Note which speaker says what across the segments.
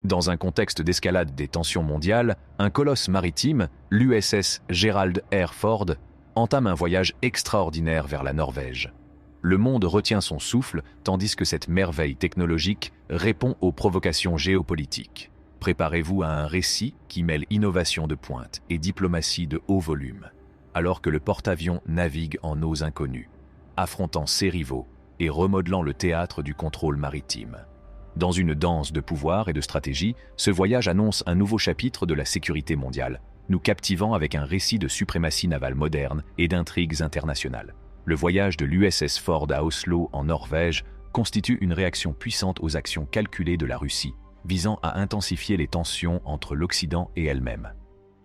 Speaker 1: Dans un contexte d'escalade des tensions mondiales, un colosse maritime, l'USS Gerald R. Ford, entame un voyage extraordinaire vers la Norvège. Le monde retient son souffle tandis que cette merveille technologique répond aux provocations géopolitiques. Préparez-vous à un récit qui mêle innovation de pointe et diplomatie de haut volume, alors que le porte-avions navigue en eaux inconnues, affrontant ses rivaux et remodelant le théâtre du contrôle maritime. Dans une danse de pouvoir et de stratégie, ce voyage annonce un nouveau chapitre de la sécurité mondiale, nous captivant avec un récit de suprématie navale moderne et d'intrigues internationales. Le voyage de l'USS Ford à Oslo, en Norvège, constitue une réaction puissante aux actions calculées de la Russie, visant à intensifier les tensions entre l'Occident et elle-même.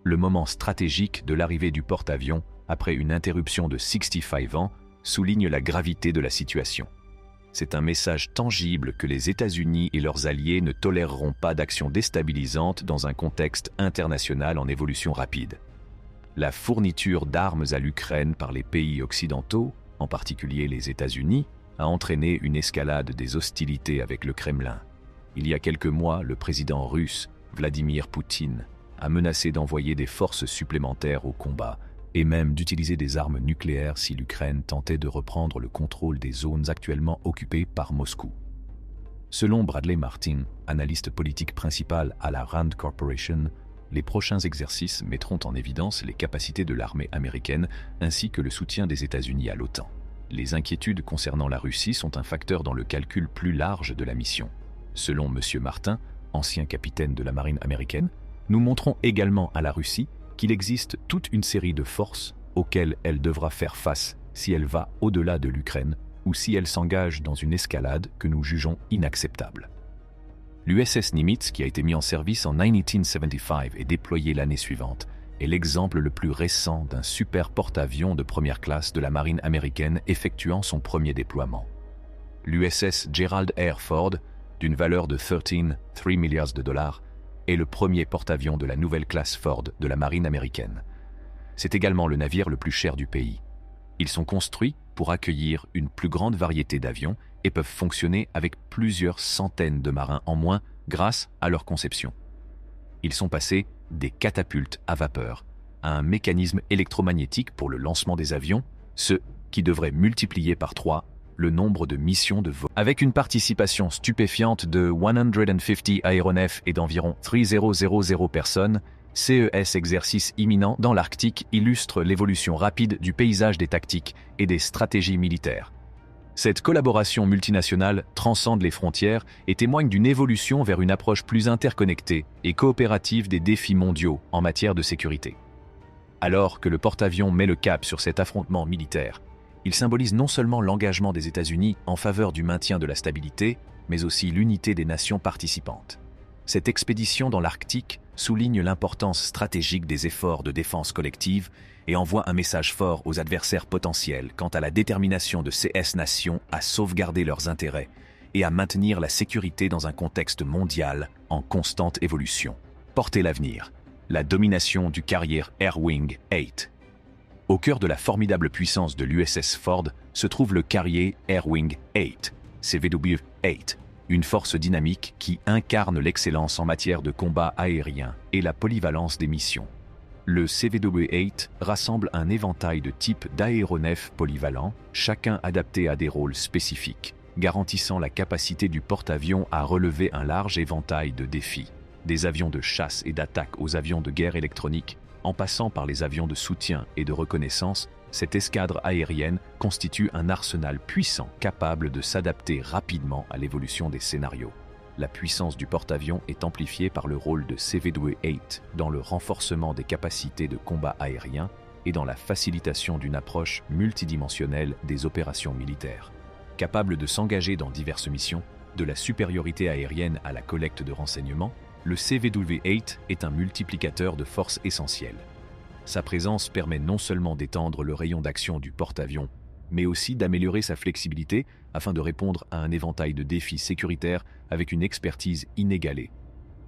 Speaker 1: Le moment stratégique de l'arrivée du porte-avions, après une interruption de 65 ans, souligne la gravité de la situation. C'est un message tangible que les États-Unis et leurs alliés ne toléreront pas d'actions déstabilisantes dans un contexte international en évolution rapide. La fourniture d'armes à l'Ukraine par les pays occidentaux, en particulier les États-Unis, a entraîné une escalade des hostilités avec le Kremlin. Il y a quelques mois, le président russe, Vladimir Poutine, a menacé d'envoyer des forces supplémentaires au combat et même d'utiliser des armes nucléaires si l'Ukraine tentait de reprendre le contrôle des zones actuellement occupées par Moscou. Selon Bradley Martin, analyste politique principal à la Rand Corporation, les prochains exercices mettront en évidence les capacités de l'armée américaine ainsi que le soutien des États-Unis à l'OTAN. Les inquiétudes concernant la Russie sont un facteur dans le calcul plus large de la mission. Selon M. Martin, ancien capitaine de la marine américaine, nous montrons également à la Russie qu'il existe toute une série de forces auxquelles elle devra faire face si elle va au-delà de l'Ukraine ou si elle s'engage dans une escalade que nous jugeons inacceptable. L'USS Nimitz, qui a été mis en service en 1975 et déployé l'année suivante, est l'exemple le plus récent d'un super porte-avions de première classe de la marine américaine effectuant son premier déploiement. L'USS Gerald R. Ford, d'une valeur de 3 milliards de dollars, est le premier porte-avions de la nouvelle classe Ford de la marine américaine. C'est également le navire le plus cher du pays. Ils sont construits pour accueillir une plus grande variété d'avions et peuvent fonctionner avec plusieurs centaines de marins en moins grâce à leur conception. Ils sont passés des catapultes à vapeur à un mécanisme électromagnétique pour le lancement des avions, ce qui devrait multiplier par 3 le nombre de missions de vol. Avec une participation stupéfiante de 150 aéronefs et d'environ 3000 personnes, CES exercice imminent dans l'Arctique illustre l'évolution rapide du paysage des tactiques et des stratégies militaires. Cette collaboration multinationale transcende les frontières et témoigne d'une évolution vers une approche plus interconnectée et coopérative des défis mondiaux en matière de sécurité. Alors que le porte-avions met le cap sur cet affrontement militaire, il symbolise non seulement l'engagement des États-Unis en faveur du maintien de la stabilité, mais aussi l'unité des nations participantes. Cette expédition dans l'Arctique souligne l'importance stratégique des efforts de défense collective et envoie un message fort aux adversaires potentiels quant à la détermination de ces nations à sauvegarder leurs intérêts et à maintenir la sécurité dans un contexte mondial en constante évolution. Portez l'avenir, la domination du carrier Air Wing 8. Au cœur de la formidable puissance de l'USS Ford se trouve le carrier Air Wing 8, CVW-8, une force dynamique qui incarne l'excellence en matière de combat aérien et la polyvalence des missions. Le CVW-8 rassemble un éventail de types d'aéronefs polyvalents, chacun adapté à des rôles spécifiques, garantissant la capacité du porte-avions à relever un large éventail de défis, des avions de chasse et d'attaque aux avions de guerre électronique, en passant par les avions de soutien et de reconnaissance. Cette escadre aérienne constitue un arsenal puissant capable de s'adapter rapidement à l'évolution des scénarios. La puissance du porte-avions est amplifiée par le rôle de CVW-8 dans le renforcement des capacités de combat aérien et dans la facilitation d'une approche multidimensionnelle des opérations militaires. Capable de s'engager dans diverses missions, de la supériorité aérienne à la collecte de renseignements, le CVW-8 est un multiplicateur de force essentielle. Sa présence permet non seulement d'étendre le rayon d'action du porte-avions, mais aussi d'améliorer sa flexibilité afin de répondre à un éventail de défis sécuritaires avec une expertise inégalée.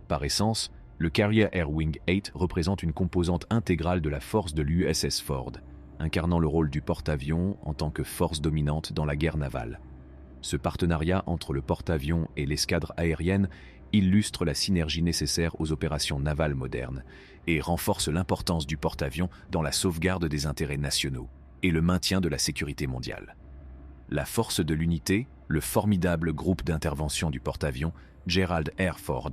Speaker 1: Par essence, le Carrier Air Wing 8 représente une composante intégrale de la force de l'USS Ford, incarnant le rôle du porte-avions en tant que force dominante dans la guerre navale. Ce partenariat entre le porte-avions et l'escadre aérienne illustre la synergie nécessaire aux opérations navales modernes et renforce l'importance du porte-avions dans la sauvegarde des intérêts nationaux et le maintien de la sécurité mondiale. La force de l'unité, le formidable groupe d'intervention du porte-avions Gerald R. Ford,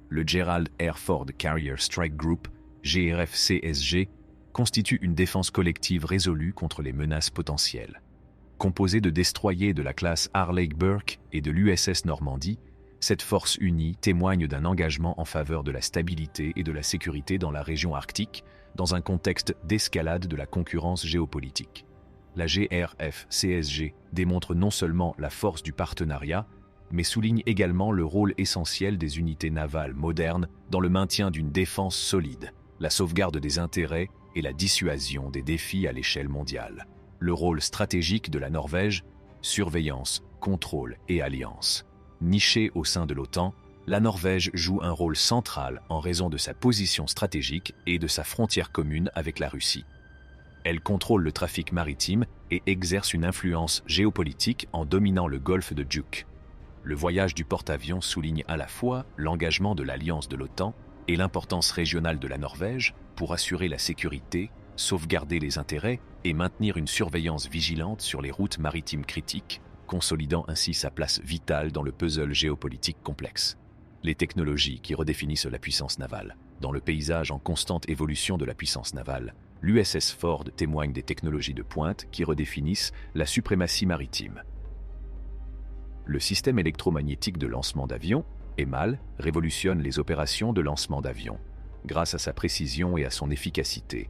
Speaker 1: le Gerald R. Ford Carrier Strike Group, GRF-CSG, constitue une défense collective résolue contre les menaces potentielles. Composée de destroyers de la classe Harley-Burke et de l'USS Normandie, cette force unie témoigne d'un engagement en faveur de la stabilité et de la sécurité dans la région arctique, dans un contexte d'escalade de la concurrence géopolitique. La GRF-CSG démontre non seulement la force du partenariat, mais souligne également le rôle essentiel des unités navales modernes dans le maintien d'une défense solide, la sauvegarde des intérêts et la dissuasion des défis à l'échelle mondiale. Le rôle stratégique de la Norvège, surveillance, contrôle et alliance. Nichée au sein de l'OTAN, la Norvège joue un rôle central en raison de sa position stratégique et de sa frontière commune avec la Russie. Elle contrôle le trafic maritime et exerce une influence géopolitique en dominant le golfe de Djouk. Le voyage du porte-avions souligne à la fois l'engagement de l'alliance de l'OTAN et l'importance régionale de la Norvège pour assurer la sécurité, sauvegarder les intérêts et maintenir une surveillance vigilante sur les routes maritimes critiques, consolidant ainsi sa place vitale dans le puzzle géopolitique complexe. Les technologies qui redéfinissent la puissance navale. Dans le paysage en constante évolution de la puissance navale, l'USS Ford témoigne des technologies de pointe qui redéfinissent la suprématie maritime. Le système électromagnétique de lancement d'avions, EMAL, révolutionne les opérations de lancement d'avions, grâce à sa précision et à son efficacité.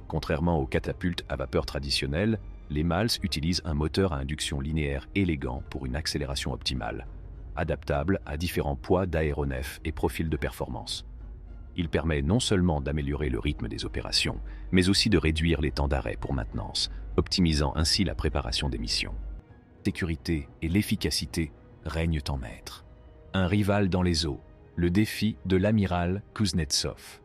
Speaker 1: Contrairement aux catapultes à vapeur traditionnelles, l'EMALS utilise un moteur à induction linéaire élégant pour une accélération optimale, adaptable à différents poids d'aéronefs et profils de performance. Il permet non seulement d'améliorer le rythme des opérations, mais aussi de réduire les temps d'arrêt pour maintenance, optimisant ainsi la préparation des missions. La sécurité et l'efficacité règnent en maître. Un rival dans les eaux, le défi de l'amiral Kuznetsov.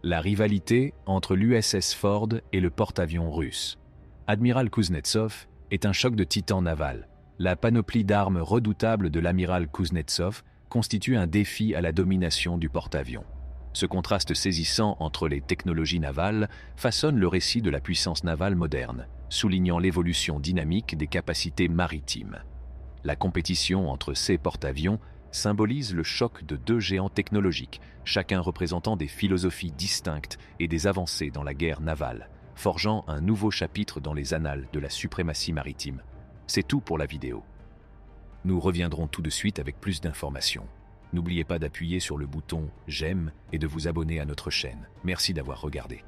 Speaker 1: La rivalité entre l'USS Ford et le porte-avions russe. Admiral Kuznetsov est un choc de titan naval. La panoplie d'armes redoutables de l'amiral Kuznetsov constitue un défi à la domination du porte-avions. Ce contraste saisissant entre les technologies navales façonne le récit de la puissance navale moderne, soulignant l'évolution dynamique des capacités maritimes. La compétition entre ces porte-avions symbolise le choc de deux géants technologiques, chacun représentant des philosophies distinctes et des avancées dans la guerre navale, forgeant un nouveau chapitre dans les annales de la suprématie maritime. C'est tout pour la vidéo. Nous reviendrons tout de suite avec plus d'informations. N'oubliez pas d'appuyer sur le bouton « J'aime » et de vous abonner à notre chaîne. Merci d'avoir regardé.